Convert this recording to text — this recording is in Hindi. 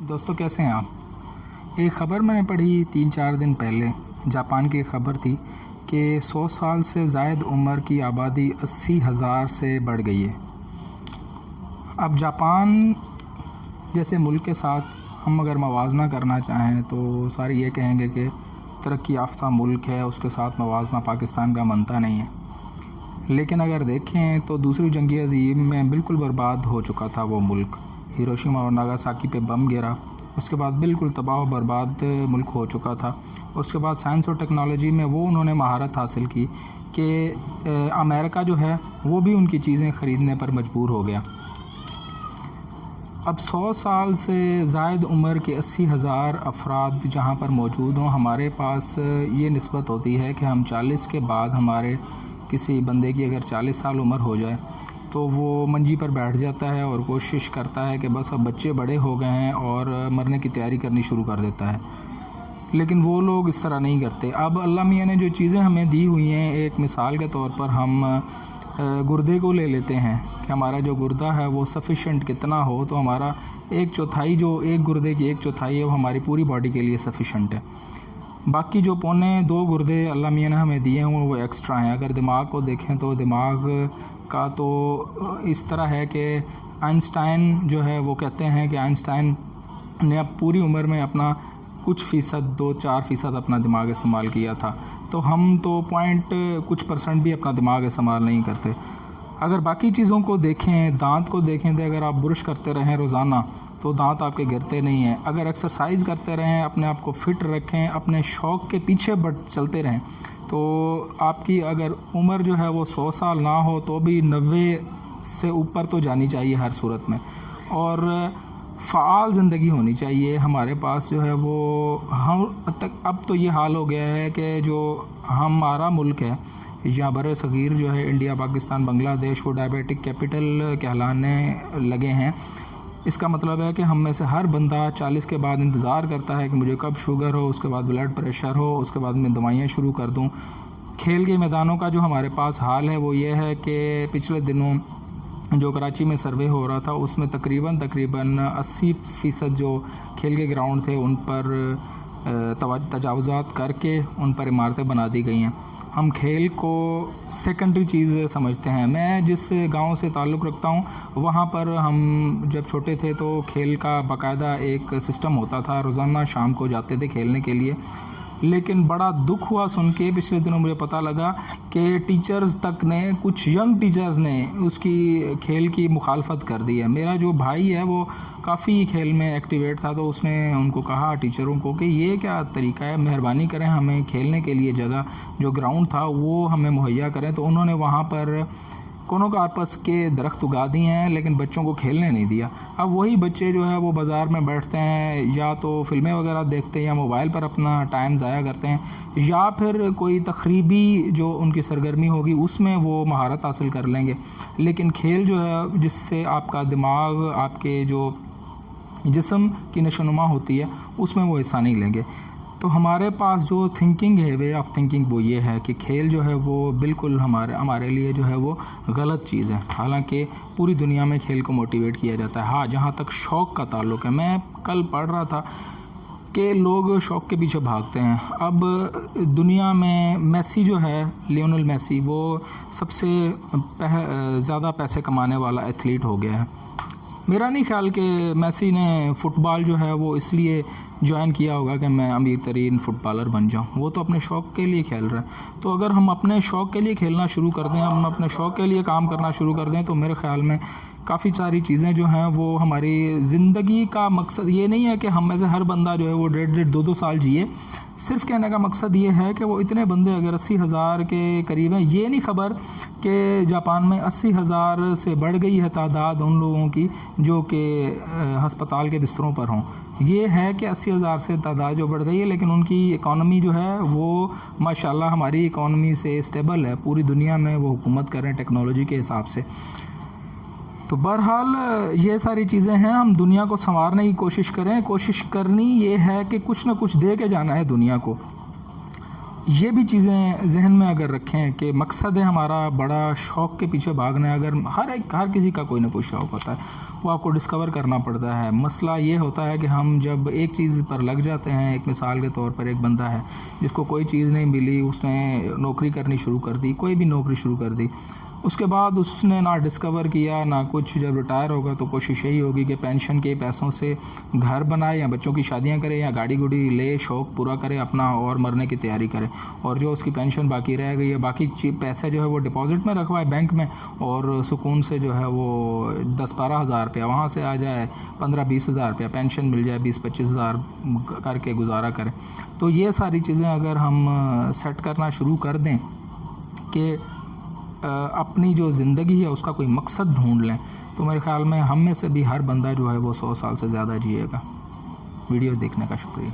दोस्तों कैसे हैं आप। एक ख़बर मैंने पढ़ी 3-4 दिन पहले। जापान की ख़बर थी कि 100 साल से ज़ायद उम्र की आबादी 80,000 से बढ़ गई है। अब जापान जैसे मुल्क के साथ हम अगर मवाजना करना चाहें तो सारे ये कहेंगे कि तरक्की याफ्ता मुल्क है, उसके साथ मवाजना पाकिस्तान का बनता नहीं है। लेकिन अगर देखें तो दूसरी जंग अज़ीम में बिल्कुल बर्बाद हो चुका था वो मुल्क। हिरोशिमा और नागासाकी पे बम गिरा, उसके बाद बिल्कुल तबाह और बर्बाद मुल्क हो चुका था। उसके बाद साइंस और टेक्नोलॉजी में वो उन्होंने महारत हासिल की कि अमेरिका जो है वो भी उनकी चीज़ें ख़रीदने पर मजबूर हो गया। अब 100 साल से ज़ायद उम्र के 80,000 अफराद जहाँ पर मौजूद हों, हमारे पास ये निस्बत होती है कि हम 40 के बाद हमारे किसी बंदे की अगर 40 साल उम्र हो जाए तो वो मंजी पर बैठ जाता है और कोशिश करता है कि बस अब बच्चे बड़े हो गए हैं और मरने की तैयारी करनी शुरू कर देता है। लेकिन वो लोग इस तरह नहीं करते। अब अल्लाह मियाँ ने जो चीज़ें हमें दी हुई हैं, एक मिसाल के तौर पर हम गुर्दे को ले लेते हैं कि हमारा जो गुर्दा है वो सफ़िशेंट कितना हो, तो हमारा 1/4 जो एक गुर्दे की 1/4 है वो हमारी पूरी बॉडी के लिए सफ़िशेंट है। बाकी जो 2.25 गुर्दे अल्लाह मियाँ ने हमें दिए हैं वो एक्स्ट्रा हैं। अगर दिमाग को देखें तो दिमाग का तो इस तरह है कि आइंस्टाइन जो है वो कहते हैं कि आइंस्टाइन ने अब पूरी उम्र में अपना कुछ फ़ीसद 2-4% अपना दिमाग इस्तेमाल किया था, तो हम तो पॉइंट कुछ % भी अपना दिमाग इस्तेमाल नहीं करते। अगर बाकी चीज़ों को देखें, दांत को देखें तो अगर आप ब्रश करते रहें रोज़ाना तो दांत आपके गिरते नहीं हैं। अगर एक्सरसाइज करते रहें, अपने आप को फ़िट रखें, अपने शौक़ के पीछे चलते रहें, तो आपकी अगर उम्र जो है वो 100 साल ना हो तो भी 90 से ऊपर तो जानी चाहिए हर सूरत में। और फ़ाल ज़िंदगी होनी चाहिए हमारे पास जो है वो। हम तक अब तो ये हाल हो गया है कि जो हमारा मुल्क है या बर सग़ीर जो है इंडिया, पाकिस्तान, बांग्लादेश, वो डायबिटिक कैपिटल कहलाने लगे हैं। इसका मतलब है कि हम में से हर बंदा 40 के बाद इंतज़ार करता है कि मुझे कब शुगर हो, उसके बाद ब्लड प्रेशर हो, उसके बाद मैं दवाइयाँ शुरू कर दूँ। खेल के मैदानों का जो हमारे पास हाल है वो ये है कि पिछले दिनों जो कराची में सर्वे हो रहा था उसमें तकरीबन 80% जो खेल के ग्राउंड थे उन पर तजावुज़ात करके उन पर इमारतें बना दी गई हैं। हम खेल को सेकेंडरी चीज़ समझते हैं। मैं जिस गांव से ताल्लुक़ रखता हूं वहां पर हम जब छोटे थे तो खेल का बाकायदा एक सिस्टम होता था, रोज़ाना शाम को जाते थे खेलने के लिए। लेकिन बड़ा दुख हुआ सुन के पिछले दिनों मुझे पता लगा कि टीचर्स तक ने, कुछ यंग टीचर्स ने उसकी खेल की मुखालफत कर दी है। मेरा जो भाई है वो काफ़ी खेल में एक्टिवेट था, तो उसने उनको कहा टीचरों को कि ये क्या तरीका है, मेहरबानी करें हमें खेलने के लिए जगह, जो ग्राउंड था वो हमें मुहैया करें। तो उन्होंने वहाँ पर कोनो का आपस के दरख्त उगा दिए हैं लेकिन बच्चों को खेलने नहीं दिया। अब वही बच्चे जो है वो बाज़ार में बैठते हैं, या तो फिल्में वगैरह देखते हैं या मोबाइल पर अपना टाइम ज़ाया करते हैं, या फिर कोई तकरीबी जो उनकी सरगर्मी होगी उसमें वो महारत हासिल कर लेंगे। लेकिन खेल जो है जिससे आपका दिमाग, आपके जो जिस्म की नशोनुमा होती है, उसमें वो हिस्सा नहीं लेंगे। तो हमारे पास जो थिंकिंग है, वे ऑफ थिंकिंग, वो ये है कि खेल जो है वो बिल्कुल हमारे लिए जो है वो गलत चीज़ है। हालांकि पूरी दुनिया में खेल को मोटिवेट किया जाता है। हाँ, जहाँ तक शौक़ का ताल्लुक़ है, मैं कल पढ़ रहा था कि लोग शौक़ के पीछे भागते हैं। अब दुनिया में मेसी जो है, लियोनेल मेसी, वो सबसे ज़्यादा पैसे कमाने वाला एथलीट हो गया है। मेरा नहीं ख्याल कि मेसी ने फ़ुटबॉल जो है वो इसलिए ज्वाइन किया होगा कि मैं अमीर तरीन फ़ुटबॉलर बन जाऊं। वो तो अपने शौक़ के लिए खेल रहा है। तो अगर हम अपने शौक़ के लिए खेलना शुरू कर दें, हम अपने शौक़ के लिए काम करना शुरू कर दें, तो मेरे ख़्याल में काफ़ी सारी चीज़ें जो हैं वो हमारी ज़िंदगी का मकसद ये नहीं है कि हम में से हर बंदा जो है वो 1.5-2 साल जिए। सिर्फ कहने का मकसद ये है कि वो इतने बंदे अगर 80,000 के करीब हैं, ये नहीं खबर कि जापान में 80,000 से बढ़ गई है तादाद उन लोगों की जो कि हस्पताल के बिस्तरों पर हों। ये है कि 80,000 से तादाद जो बढ़ गई है, लेकिन उनकी इकॉनमी जो है वो माशाल्लाह हमारी इकॉनमी से स्टेबल है। पूरी दुनिया में वो हुकूमत कर रहे हैं टेक्नोलॉजी के हिसाब से। तो बहरहाल ये सारी चीज़ें हैं, हम दुनिया को संवारने की कोशिश करें। कोशिश करनी ये है कि कुछ ना कुछ दे के जाना है दुनिया को। ये भी चीज़ें जहन में अगर रखें कि मकसद है हमारा बड़ा शौक़ के पीछे भागना है। अगर हर किसी का कोई ना कोई शौक़ होता है, वो आपको डिस्कवर करना पड़ता है। मसला ये होता है कि हम जब एक चीज़ पर लग जाते हैं, एक मिसाल के तौर पर एक बंदा है जिसको कोई चीज़ नहीं मिली, उसने नौकरी करनी शुरू कर दी, कोई भी नौकरी शुरू कर दी, उसके बाद उसने ना डिस्कवर किया ना कुछ। जब रिटायर होगा तो कोशिश यही होगी कि पेंशन के पैसों से घर बनाए या बच्चों की शादियां करे या गाड़ी गुड़ी ले, शौक़ पूरा करे अपना और मरने की तैयारी करे। और जो उसकी पेंशन बाकी रह गई है, बाकी पैसे जो है वो डिपॉज़िट में रखवाए बैंक में, और सुकून से जो है वो 10-12 हज़ार रुपया वहाँ से आ जाए, 15-20 हज़ार रुपया पेंशन मिल जाए, 20-25 हज़ार करके गुजारा करें। तो ये सारी चीज़ें अगर हम सेट करना शुरू कर दें कि अपनी जो ज़िंदगी है उसका कोई मकसद ढूंढ लें, तो मेरे ख़्याल में हम में से भी हर बंदा जो है वो 100 साल से ज़्यादा जिएगा। वीडियो देखने का शुक्रिया।